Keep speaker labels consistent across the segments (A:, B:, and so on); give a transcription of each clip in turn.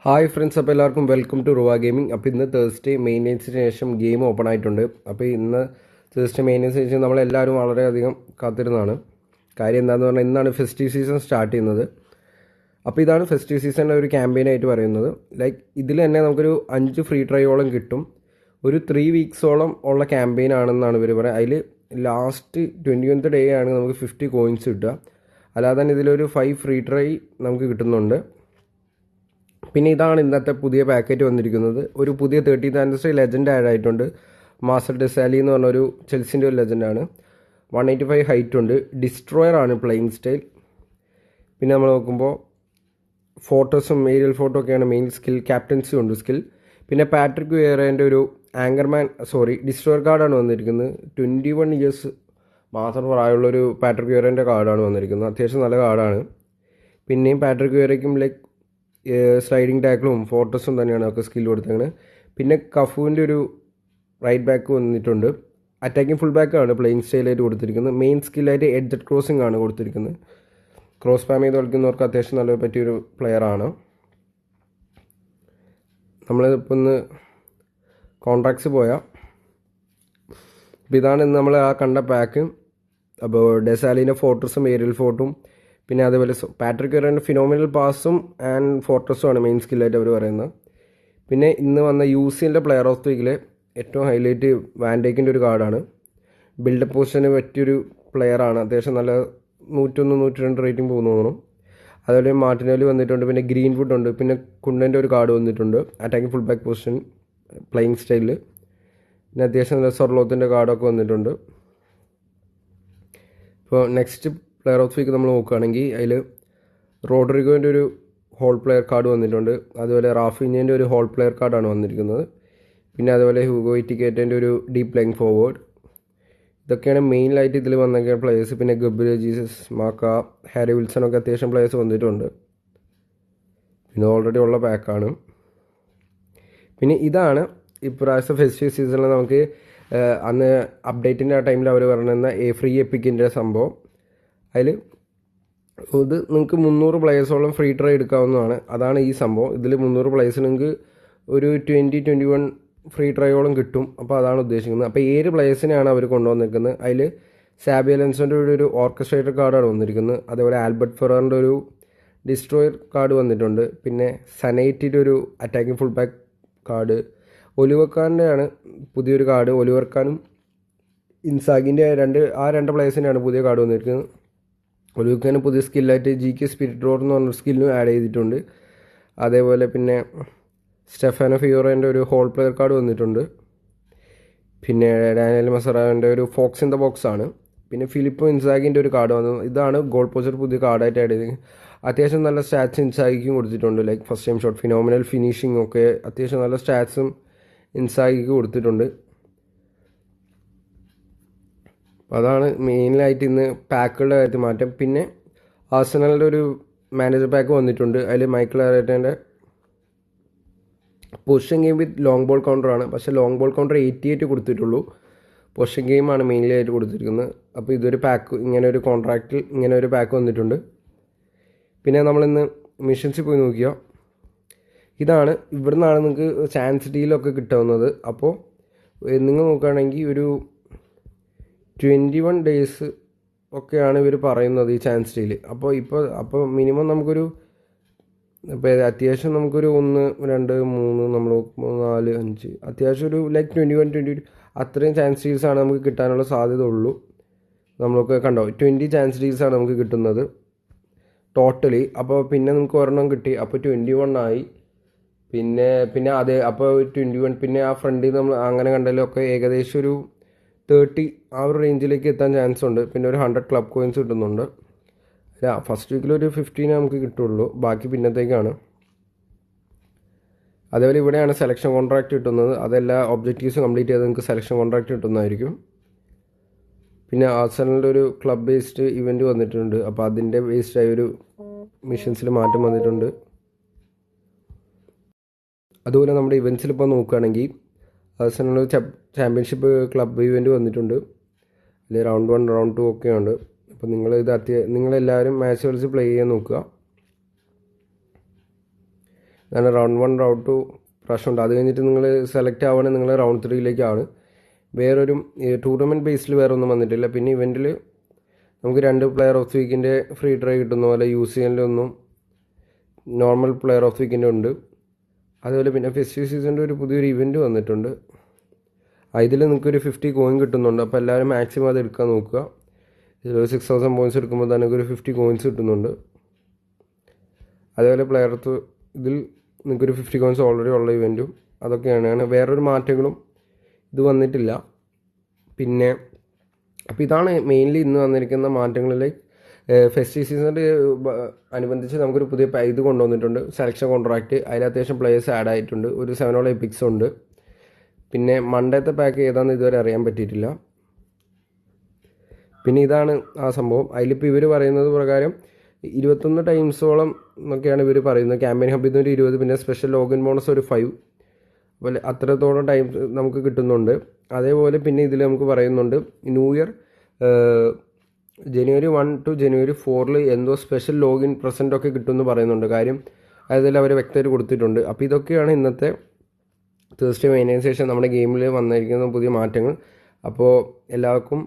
A: Hi friends, അപ്പോൾ എല്ലാവർക്കും welcome to റുവ gaming. അപ്പോൾ ഇന്ന് തേഴ്സ്ഡേ മെയിൻ്റെനൻസിന് ശേഷം ഗെയിം ഓപ്പൺ ആയിട്ടുണ്ട്. അപ്പോൾ ഇന്ന് തേഴ്സ്ഡേ മെയിൻ്റെനൻസിന് ശേഷം നമ്മളെല്ലാവരും വളരെയധികം കാത്തിരുന്നതാണ്. കാര്യം എന്താണെന്ന് പറഞ്ഞാൽ ഇന്നാണ് ഫെസ്റ്റീവ് സീസൺ സ്റ്റാർട്ട് ചെയ്യുന്നത്. അപ്പോൾ ഇതാണ് ഫെസ്റ്റീവ് സീസണിലെ ഒരു ക്യാമ്പയിനായിട്ട് പറയുന്നത്. ലൈക്ക് ഇതിൽ തന്നെ നമുക്കൊരു 5 ഫ്രീ ട്രൈയോളം കിട്ടും. ഒരു 3 വീക്സോളം ഉള്ള ക്യാമ്പയിൻ ആണെന്നാണ് ഇവർ പറയുന്നത്. അതിൽ ലാസ്റ്റ് 21th ഡേ ആണ് നമുക്ക് 50 കോയിൻസ് കിട്ടുക. അല്ലാതെ തന്നെ ഇതിലൊരു 5 ഫ്രീ ട്രൈ നമുക്ക് കിട്ടുന്നുണ്ട്. പിന്നെ ഇതാണ് ഇന്നത്തെ പുതിയ പാക്കറ്റ് വന്നിരിക്കുന്നത്. ഒരു പുതിയ 30th ആനിവേഴ്സറി ലെജൻഡ് ആഡ് ആയിട്ടുണ്ട്. മാർസൽ ഡെസാലി എന്ന് പറഞ്ഞൊരു ചെൽസിൻ്റെ ഒരു ലെജൻഡാണ്. 185 ഹൈറ്റ് ഉണ്ട്. ഡിസ്ട്രോയർ ആണ് പ്ലേയിങ് സ്റ്റൈൽ. പിന്നെ നമ്മൾ നോക്കുമ്പോൾ ഫോട്ടോസും ഏരിയൽ ഫോട്ടോ ഒക്കെയാണ് മെയിൻ സ്കിൽ. ക്യാപ്റ്റൻസി ഉണ്ട് സ്കിൽ. പിന്നെ പാട്രിക് വിയേറേൻ്റെ ഒരു ഡിസ്ട്രോയർ കാർഡാണ് വന്നിരിക്കുന്നത്. 21 ഇയേഴ്സ് മാത്രം പ്രായമുള്ളൊരു പാട്രിക് വിയേറേൻ്റെ കാർഡാണ് വന്നിരിക്കുന്നത്. അത്യാവശ്യം നല്ല കാർഡാണ്. പിന്നെയും പാട്രിക് വിയേറയ്ക്കും ലൈക്ക് സ്ലൈഡിങ് ടാക്കിളും ഫോട്ടോസും തന്നെയാണ് ഒക്കെ സ്കിൽ കൊടുത്തേക്കുന്നത്. പിന്നെ കഫുവിൻ്റെ ഒരു റൈറ്റ് ബാക്ക് വന്നിട്ടുണ്ട്. അറ്റാക്കിംഗ് ഫുൾ ബാക്കാണ് പ്ലേയിങ് സ്റ്റൈലായിട്ട് കൊടുത്തിരിക്കുന്നത്. മെയിൻ സ്കില്ലായിട്ട് എഡ്ജ് ക്രോസിംഗ് ആണ് കൊടുത്തിരിക്കുന്നത്. ക്രോസ് സ്പാം ചെയ്ത് കളിക്കുന്നവർക്ക് അത്യാവശ്യം നല്ല പറ്റിയൊരു പ്ലെയറാണ്. നമ്മളിപ്പോൾ ഇന്ന് കോൺട്രാക്ട്സ് പോയാൽ ഇതാണ് ഇന്ന് നമ്മൾ ആ കണ്ട പാക്ക്. അപ്പോൾ ഡെസാലിൻ്റെ ഫോർട്രസും ഏരിയൽ ഫോർട്ടും പിന്നെ അതേപോലെ പാട്രിക് വിയേറേൻ്റെ ഫിനോമിനൽ പാസും ആൻഡ് ഫോർട്രസും ആണ് മെയിൻ സ്കില്ലായിട്ട് അവർ പറയുന്നത്. പിന്നെ ഇന്ന് വന്ന UCLൻ്റെ പ്ലെയർ ഓഫ് ദി വീക്കിലെ ഏറ്റവും ഹൈലൈറ്റ് വാൻഡേക്കിൻ്റെ ഒരു കാർഡാണ്. ബിൽഡപ്പ് പൊസിഷന് പറ്റിയൊരു പ്ലെയറാണ്. അത്യാവശ്യം നല്ല 101-102 റേറ്റിംഗ് പോകുന്നു തോന്നുന്നു. അതുപോലെ മാർട്ടിനേലി വന്നിട്ടുണ്ട്. പിന്നെ ഗ്രീൻവുഡ് ഉണ്ട്. പിന്നെ കുണ്ടൻ്റെ ഒരു കാർഡ് വന്നിട്ടുണ്ട്. Attacking full back position playing സ്റ്റൈലിൽ. പിന്നെ അത്യാവശ്യം നല്ല സൊർലോത്തിൻ്റെ കാർഡൊക്കെ വന്നിട്ടുണ്ട്. ഇപ്പോൾ നെക്സ്റ്റ് പ്ലെയർ ഓഫ് വീക്ക് നമ്മൾ നോക്കുകയാണെങ്കിൽ അതിൽ റോഡ്രിഗോൻ്റെ ഒരു ഹോൾ പ്ലെയർ കാർഡ് വന്നിട്ടുണ്ട്. അതുപോലെ റാഫിഞ്ഞേൻ്റെ ഒരു ഹോൾ പ്ലെയർ കാർഡാണ് വന്നിരിക്കുന്നത്. പിന്നെ അതുപോലെ ഹ്യൂഗോ ഇറ്റിക്കേറ്റൻ്റെ ഒരു ഡീപ് പ്ലേയിങ് ഫോർവേഡ്. ഇതൊക്കെയാണ് മെയിനായിട്ട് ഇതിൽ വന്നൊക്കെ പ്ലേയേഴ്സ്. പിന്നെ ഗബ്രിയേൽ ജീസസ്, മാക്ക, ഹാരി വിൽസണൊക്കെ അത്യാവശ്യം പ്ലേയേഴ്സ് വന്നിട്ടുണ്ട്. പിന്നെ ഓൾറെഡി ഉള്ള പാക്കാണ്. പിന്നെ ഇതാണ് ഇപ്രാവശ്യത്തെ ഫെസ്റ്റീവ് സീസണിൽ നമുക്ക് അന്ന് അപ്ഡേറ്റിൻ്റെ ആ ടൈമിൽ അവർ പറഞ്ഞിരുന്ന ഫ്രീ എപ്പിക്കിൻ്റെ സംഭവം. അതിൽ ഇത് നിങ്ങൾക്ക് 300 പ്ലേയേഴ്സോളം ഫ്രീ ട്രൈ എടുക്കാവുന്നതാണ്. അതാണ് ഈ സംഭവം. ഇതിൽ 300 പ്ലേയേഴ്സിന് നിങ്ങൾക്ക് ഒരു 20-21 ഫ്രീ ട്രൈയോളം കിട്ടും. അപ്പോൾ അതാണ് ഉദ്ദേശിക്കുന്നത്. അപ്പോൾ 7 പ്ലേയേഴ്സിനെയാണ് അവർ കൊണ്ടുവന്നിരിക്കുന്നത്. അതിൽ സാബി അലൻസോൻ്റെ ഒരു ഓർക്കസ്ട്രേറ്റർ കാർഡാണ് വന്നിരിക്കുന്നത്. അതേപോലെ ആൽബർട്ട് ഫെററിൻ്റെ ഒരു ഡിസ്ട്രോയർ കാർഡ് വന്നിട്ടുണ്ട്. പിന്നെ സനൈറ്റിൻ്റെ ഒരു അറ്റാക്കിംഗ് ഫുൾ ബാക്ക് കാർഡ്. ഒലിവർക്കാൻ്റെ ആണ് പുതിയൊരു കാർഡ്. ഒലിവർക്കാനും ഇൻസാഗിൻ്റെ രണ്ട് പ്ലേയേഴ്സിനെയാണ് പുതിയ കാർഡ് വന്നിരിക്കുന്നത്. ഒലിവർക്കാന് പുതിയ സ്കില്ലായിട്ട് GK സ്പിരിറ്റ് റോഡ് എന്ന് പറഞ്ഞൊരു സ്കില്ലും ആഡ് ചെയ്തിട്ടുണ്ട്. അതേപോലെ പിന്നെ സ്റ്റെഫാനോ ഫിയോറേൻ്റെ ഒരു ഹോൾ പ്ലെയർ കാർഡ് വന്നിട്ടുണ്ട്. പിന്നെ ഡാനിയൽ മസറാവിൻ്റെ ഒരു ഫോക്സ് ഇൻ ദ ബോക്സ് ആണ്. പിന്നെ ഫിലിപ്പോ ഇൻസാഗിൻ്റെ ഒരു കാർഡ് വന്നു. ഇതാണ് ഗോൾ പോസ്റ്റർ പുതിയ കാർഡായിട്ട് ആഡ് ചെയ്ത്. അത്യാവശ്യം നല്ല സ്റ്റാറ്റ്സ് ഇൻസാഗിക്കും കൊടുത്തിട്ടുണ്ട്. Like first time shot, phenomenal finishing ഒക്കെ അത്യാവശ്യം നല്ല സ്റ്റാറ്റ്സും ഇൻസാഗിക്ക് കൊടുത്തിട്ടുണ്ട്. അതാണ് മെയിനായിട്ട് ഇന്ന് പാക്കുകളുടെ കാര്യത്തിൽ മാറ്റം. പിന്നെ ആർസണലിൻ്റെ ഒരു മാനേജർ പാക്ക് വന്നിട്ടുണ്ട്. അതിൽ മൈക്കിൾ ആരേറ്റൻ്റെ position game with long ball കൗണ്ടറാണ്. പക്ഷേ ലോങ് ബോൾ കൗണ്ടർ 88 കൊടുത്തിട്ടുള്ളൂ. പൊസിഷൻ ഗെയിമാണ് മെയിൻലി ആയിട്ട് കൊടുത്തിരിക്കുന്നത്. അപ്പോൾ ഇതൊരു പാക്ക്, ഇങ്ങനെ ഒരു കോൺട്രാക്റ്റിൽ ഇങ്ങനെ ഒരു പാക്ക് വന്നിട്ടുണ്ട്. പിന്നെ നമ്മളിന്ന് മിഷൻസിൽ പോയി നോക്കിയാൽ ഇതാണ്. ഇവിടെ നിന്നാണ് നിങ്ങൾക്ക് ചാൻസ് ഡീലൊക്കെ കിട്ടാവുന്നത്. അപ്പോൾ നിങ്ങൾ നോക്കുകയാണെങ്കിൽ ഒരു 21 ഡേയ്സ് ഒക്കെയാണ് ഇവർ പറയുന്നത് ഈ ചാൻസ് ഡീൽ. അപ്പോൾ മിനിമം നമുക്കൊരു ഇപ്പോൾ അത്യാവശ്യം നമുക്കൊരു 1, 2, 3 നമ്മൾ 4, 5 അത്യാവശ്യം ഒരു ലൈക്ക് 21 അത്രയും ചാൻസ് ഡീൽസാണ് നമുക്ക് കിട്ടാനുള്ള സാധ്യത ഉള്ളൂ. നമ്മളൊക്കെ കണ്ടോ 20 ചാൻസ് ഡീൽസാണ് നമുക്ക് കിട്ടുന്നത് ടോട്ടലി. അപ്പോൾ പിന്നെ നമുക്ക് ഒരെണ്ണം കിട്ടി. അപ്പോൾ 21 ആയി. പിന്നെ അതേ അപ്പോൾ 21 പിന്നെ ആ ഫ്രണ്ടിൽ നമ്മൾ അങ്ങനെ കണ്ടാലൊക്കെ ഏകദേശം ഒരു 30 ആ ഒരു റേഞ്ചിലേക്ക് എത്താൻ ചാൻസ് ഉണ്ട്. പിന്നെ ഒരു 100 ക്ലബ് കോയിൻസ് കിട്ടുന്നുണ്ട്. ഫസ്റ്റ് വീക്കിൽ ഒരു 15 നമുക്ക് കിട്ടുള്ളൂ. ബാക്കി പിന്നത്തേക്കാണ്. അതേപോലെ ഇവിടെയാണ് സെലക്ഷൻ കോൺട്രാക്റ്റ് കിട്ടുന്നത്. അതെല്ലാ ഒബ്ജക്റ്റീവ്സ് കംപ്ലീറ്റ് ചെയ്ത് നിങ്ങൾക്ക് സെലക്ഷൻ കോൺട്രാക്റ്റ് കിട്ടുന്നതായിരിക്കും. പിന്നെ ആർസണലിൻ്റെ ഒരു ക്ലബ് ബേസ്ഡ് ഇവൻറ്റ് വന്നിട്ടുണ്ട്. അപ്പോൾ അതിൻ്റെ ബേസ്ഡായ ഒരു മിഷൻസിൽ മാറ്റം വന്നിട്ടുണ്ട്. അതുപോലെ നമ്മുടെ ഇവൻറ്റ്സിൽ ഇപ്പോൾ നോക്കുകയാണെങ്കിൽ ആർസണൽ ചാമ്പ്യൻഷിപ്പ് ക്ലബ് ഇവൻറ്റ് വന്നിട്ടുണ്ട്. അതിൽ റൗണ്ട് 1, റൗണ്ട് 2 ഒക്കെ ഉണ്ട്. അപ്പോൾ നിങ്ങളെല്ലാവരും മാച്ച് കളിച്ച് പ്ലേ ചെയ്യാൻ നോക്കുക. അതാണ് റൗണ്ട് 1 റൗണ്ട് 2 പ്രശ്നമുണ്ട്. അത് കഴിഞ്ഞിട്ട് നിങ്ങൾ സെലക്ട് ആവുകയാണെങ്കിൽ നിങ്ങൾ റൗണ്ട് 3ലേക്കാണ്. വേറൊരു ടൂർണമെൻറ്റ് ബേസിൽ വേറെ ഒന്നും വന്നിട്ടില്ല. പിന്നെ ഇവൻറ്റിൽ നമുക്ക് 2 പ്ലെയർ ഓഫ് ദി വീക്കിൻ്റെ ഫ്രീ ട്രൈ കിട്ടുന്ന പോലെ UCLൊന്നും നോർമൽ പ്ലെയർ ഓഫ് ദി വീക്കിൻ്റെ ഉണ്ട്. അതുപോലെ പിന്നെ ഫെസ്റ്റിവൽ സീസണിൻ്റെ ഒരു പുതിയൊരു ഇവൻറ്റ് വന്നിട്ടുണ്ട്. ഇതിൽ നിങ്ങൾക്കൊരു 50 കോയിൻ കിട്ടുന്നുണ്ട്. അപ്പോൾ എല്ലാവരും മാക്സിമം അത് എടുക്കാൻ നോക്കുക. ഇതിൽ 6000 പോയിൻറ്റ്സ് എടുക്കുമ്പോൾ തന്നെ ഒരു 50 കോയിൻസ് കിട്ടുന്നുണ്ട്. അതേപോലെ പ്ലെയർ ഇതിൽ നിങ്ങൾക്കൊരു 50 കോയിൻസ് ഓൾറെഡി ഉള്ള ഇവൻറ്റും അതൊക്കെയാണ്. വേറൊരു മാറ്റങ്ങളും ഇത് വന്നിട്ടില്ല. പിന്നെ അപ്പോൾ ഇതാണ് മെയിൻലി ഇന്ന് വന്നിരിക്കുന്ന മാറ്റങ്ങളിലേക്ക്. ഫെസ്റ്റിവൽ സീസണിൻ്റെ അനുബന്ധിച്ച് നമുക്കൊരു പുതിയ ഇത് കൊണ്ടുവന്നിട്ടുണ്ട്, സെലക്ഷൻ കോൺട്രാക്റ്റ്. അതിൽ അത്യാവശ്യം പ്ലേയേഴ്സ് ആഡ് ആയിട്ടുണ്ട്. ഒരു 7 എപ്പിക്സ് ഉണ്ട്. പിന്നെ മണ്ടേത്തെ പാക്ക് ഏതാണെന്ന് ഇതുവരെ അറിയാൻ പറ്റിയിട്ടില്ല. പിന്നെ ഇതാണ് ആ സംഭവം. അതിലിപ്പോൾ ഇവർ പറയുന്നത് പ്രകാരം 21 ടൈംസോളം എന്നൊക്കെയാണ് ഇവർ പറയുന്നത്. ക്യാമ്പയിൻ ഹബിൽ നിന്ന് ഒരു 20, പിന്നെ സ്പെഷ്യൽ ലോഗിൻ ബോണസ് ഒരു 5, അതുപോലെ അത്രത്തോളം ടൈം നമുക്ക് കിട്ടുന്നുണ്ട്. അതേപോലെ പിന്നെ ഇതിൽ നമുക്ക് പറയുന്നുണ്ട് new year January 1 to January 4 എന്തോ സ്പെഷ്യൽ ലോഗിൻ പ്രസൻറ്റൊക്കെ കിട്ടുമെന്ന് പറയുന്നുണ്ട്. കാര്യം അതിൽ അവർ വ്യക്തമായിട്ട് കൊടുത്തിട്ടുണ്ട്. അപ്പോൾ ഇതൊക്കെയാണ് ഇന്നത്തെ തേഴ്സ്ഡേ വൈകിയതിനു ശേഷം നമ്മുടെ ഗെയിമിൽ വന്നിരിക്കുന്ന പുതിയ മാറ്റങ്ങൾ. അപ്പോൾ എല്ലാവർക്കും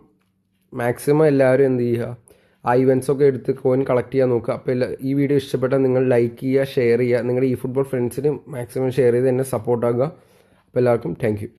A: മാക്സിമം എല്ലാവരും എന്ത് ചെയ്യുക, ആ ഇവൻറ്റ്സൊക്കെ എടുത്ത് കോയിൻ കളക്ട് ചെയ്യാൻ നോക്കുക. അപ്പോൾ ഈ വീഡിയോ ഇഷ്ടപ്പെട്ടാൽ നിങ്ങൾ ലൈക്ക് ചെയ്യുക, ഷെയർ ചെയ്യുക. നിങ്ങളുടെ ഈ ഫുട്ബോൾ ഫ്രണ്ട്സിന് മാക്സിമം ഷെയർ ചെയ്ത് എന്നെ സപ്പോർട്ടാക്കുക. അപ്പോൾ എല്ലാവർക്കും താങ്ക് യു.